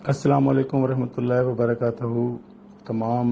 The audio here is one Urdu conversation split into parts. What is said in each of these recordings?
السلام علیکم ورحمۃ اللہ وبرکاتہ۔ تمام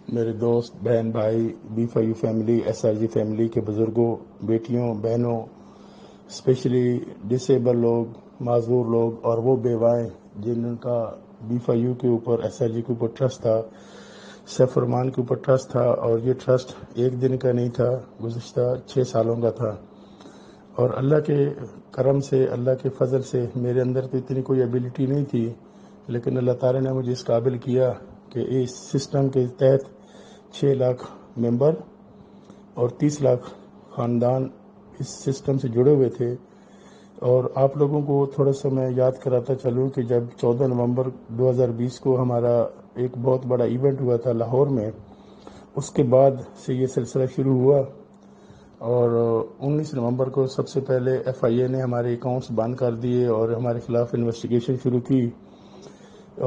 میرے دوست، بہن، بھائی، B5U فیملی، SRG فیملی کے بزرگوں، بیٹیوں، بہنوں، اسپیشلی ڈسیبل لوگ، معذور لوگ اور وہ بیوائیں جن کا B5U کے اوپر، SRG کے اوپر ٹرسٹ تھا، سیف فرمان کے اوپر ٹرسٹ تھا، اور یہ ٹرسٹ ایک دن کا نہیں تھا، گزشتہ 6 سالوں کا تھا۔ اور اللہ کے کرم سے، اللہ کے فضل سے میرے اندر تو اتنی کوئی ایبیلٹی نہیں تھی، لیکن اللہ تعالیٰ نے مجھے اس قابل کیا کہ اس سسٹم کے تحت 6 لاکھ ممبر اور 30 لاکھ خاندان اس سسٹم سے جڑے ہوئے تھے۔ اور آپ لوگوں کو تھوڑا سا میں یاد کراتا چلوں کہ جب 14 نومبر 2020 کو ہمارا ایک بہت بڑا ایونٹ ہوا تھا لاہور میں، اس کے بعد سے یہ سلسلہ شروع ہوا، اور 19 نومبر کو سب سے پہلے FIA نے ہمارے اکاؤنٹس بند کر دیے اور ہمارے خلاف انویسٹیگیشن شروع کی،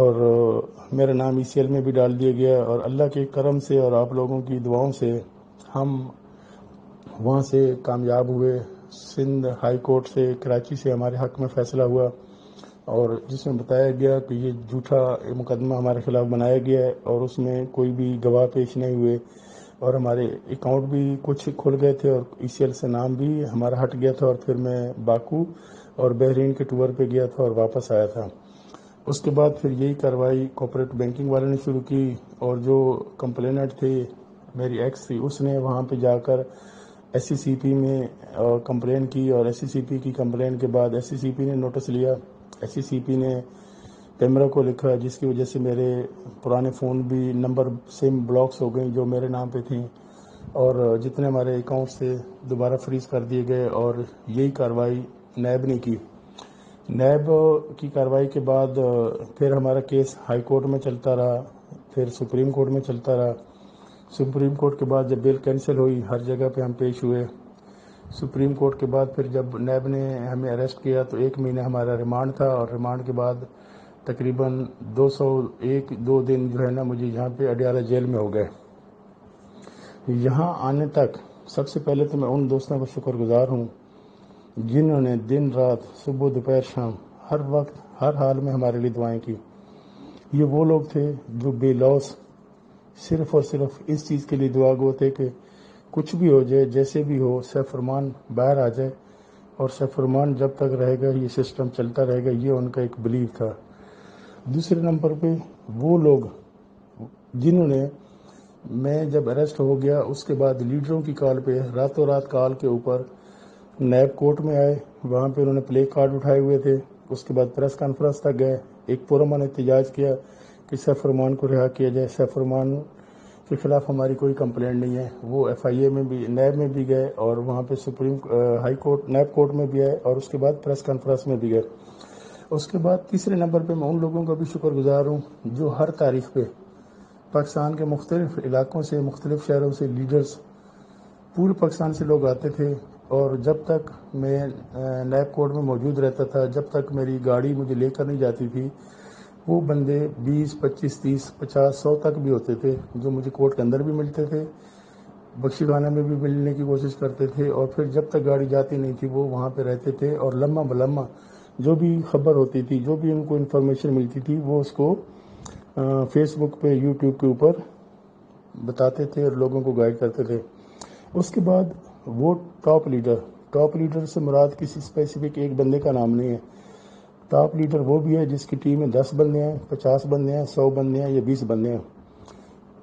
اور میرا نام ECL میں بھی ڈال دیا گیا۔ اور اللہ کے کرم سے اور آپ لوگوں کی دعاؤں سے ہم وہاں سے کامیاب ہوئے۔ سندھ ہائی کورٹ سے، کراچی سے ہمارے حق میں فیصلہ ہوا، اور جس میں بتایا گیا کہ یہ جھوٹا مقدمہ ہمارے خلاف بنایا گیا ہے، اور اس میں کوئی بھی گواہ پیش نہیں ہوئے، اور ہمارے اکاؤنٹ بھی کچھ کھل گئے تھے، اور ECL سے نام بھی ہمارا ہٹ گیا تھا، اور پھر میں باکو اور بحرین کے ٹور پہ گیا تھا اور واپس آیا تھا۔ اس کے بعد پھر یہی کارروائی کوپریٹ بینکنگ والے نے شروع کی، اور جو کمپلیننٹ تھے، میری ایکس تھی، اس نے وہاں پہ جا کر SCCP میں کمپلین کی، اور SCCP کی کمپلین کے بعد SCCP نے نوٹس لیا۔ SCCP نے پیمرا کو لکھا، جس کی وجہ سے میرے پرانے فون بھی نمبر سم بلاکس ہو گئیں جو میرے نام پہ تھیں، اور جتنے ہمارے اکاؤنٹس تھے دوبارہ فریز کر دیے گئے، اور یہی کارروائی نیب نے کی۔ نیب کی کارروائی کے بعد پھر ہمارا کیس ہائی کورٹ میں چلتا رہا، پھر سپریم کورٹ میں چلتا رہا۔ سپریم کورٹ کے بعد جب بیل کینسل ہوئی، ہر جگہ پہ ہم پیش ہوئے۔ سپریم کورٹ کے بعد پھر جب نیب نے ہمیں اریسٹ کیا تو 1 مہینہ ہمارا ریمانڈ تھا، اور ریمانڈ کے بعد تقریباً 201 دن جو ہے نا مجھے یہاں پہ اڈیالہ جیل میں ہو گئے۔ یہاں آنے تک سب سے پہلے تو میں ان دوستوں کا شکر گزار ہوں جنہوں نے دن رات، صبح دوپہر شام، ہر وقت ہر حال میں ہمارے لیے دعائیں کی۔ یہ وہ لوگ تھے جو بے لوث صرف اور صرف اس چیز کے لیے دعا گو تھے کہ کچھ بھی ہو جائے، جیسے بھی ہو، سیف فرمان باہر آ جائے، اور سیف فرمان جب تک رہے گا یہ سسٹم چلتا رہے گا، یہ ان کا ایک بلیو تھا۔ دوسرے نمبر پہ وہ لوگ جنہوں نے، میں جب اریسٹ ہو گیا اس کے بعد لیڈروں کی کال پہ، راتوں رات کال کے اوپر نیب کورٹ میں آئے، وہاں پہ انہوں نے پلے کارڈ اٹھائے ہوئے تھے، اس کے بعد پریس کانفرنس تک گئے، ایک پرامن احتجاج کیا کہ سیف فرمان کو رہا کیا جائے، سیف فرمان کے خلاف ہماری کوئی کمپلینٹ نہیں ہے۔ وہ FIA میں بھی، نیب میں بھی گئے، اور وہاں پہ supreme high court, NAB court میں بھی آئے، اور اس کے بعد پریس کانفرنس میں بھی گئے۔ اس کے بعد تیسرے نمبر پہ میں ان لوگوں کا بھی شکر گزار ہوں جو ہر تاریخ پہ پاکستان کے مختلف علاقوں سے، مختلف شہروں سے لیڈرز، پورے پاکستان سے لوگ آتے تھے، اور جب تک میں نیب کورٹ میں موجود رہتا تھا، جب تک میری گاڑی مجھے لے کر نہیں جاتی تھی، وہ بندے 20، 25، 30، 50، 100 تک بھی ہوتے تھے جو مجھے کورٹ کے اندر بھی ملتے تھے، بخشی خانہ میں بھی ملنے کی کوشش کرتے تھے، اور پھر جب تک گاڑی جاتی نہیں تھی وہ وہاں پہ رہتے تھے، اور لمحہ بلمحہ جو بھی خبر ہوتی تھی، جو بھی ان کو انفارمیشن ملتی تھی، وہ اس کو فیس بک پہ، یوٹیوب کے اوپر بتاتے تھے اور لوگوں کو گائیڈ کرتے تھے۔ اس کے بعد وہ ٹاپ لیڈر سے مراد کسی اسپیسیفک ایک بندے کا نام نہیں ہے۔ ٹاپ لیڈر وہ بھی ہے جس کی ٹیم میں 10 بندے ہیں، 50 بندے ہیں، 100 بندے ہیں یا 20 بندے ہیں۔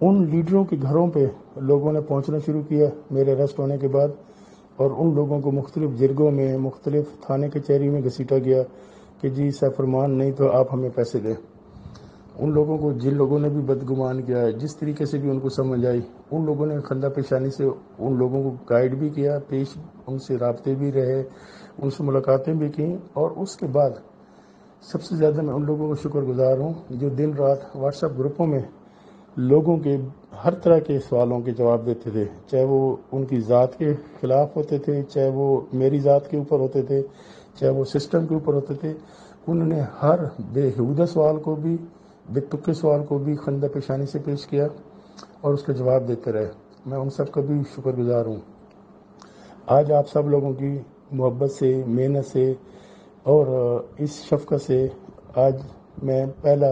ان لیڈروں کے گھروں پہ لوگوں نے پہنچنا شروع کیا میرے اریسٹ ہونے کے بعد، اور ان لوگوں کو مختلف جرگوں میں، مختلف تھانے کچہری میں گھسیٹا گیا کہ جی سیف فرمان نہیں تو آپ ہمیں پیسے دیں۔ ان لوگوں کو، جن لوگوں نے بھی بدگمان کیا ہے، جس طریقے سے بھی ان کو سمجھ آئی، ان لوگوں نے خندہ پیشانی سے ان لوگوں کو گائیڈ بھی کیا، پیش ان سے رابطے بھی رہے، ان سے ملاقاتیں بھی کیں، اور اس کے بعد سب سے زیادہ میں ان لوگوں کو شکر گزار ہوں جو دن رات واٹس ایپ گروپوں میں لوگوں کے ہر طرح کے سوالوں کے جواب دیتے تھے، چاہے وہ ان کی ذات کے خلاف ہوتے تھے، چاہے وہ میری ذات کے اوپر ہوتے تھے، چاہے وہ سسٹم کے اوپر ہوتے تھے۔ انہوں نے ہر بےہودہ سوال کو بھی، بے تکے سوال کو بھی خندہ پیشانی سے پیش کیا اور اس کا جواب دیتے رہے۔ میں ان سب کا بھی شکر گزار ہوں۔ آج آپ سب لوگوں کی محبت سے، محنت سے اور اس شفقت سے آج میں پہلا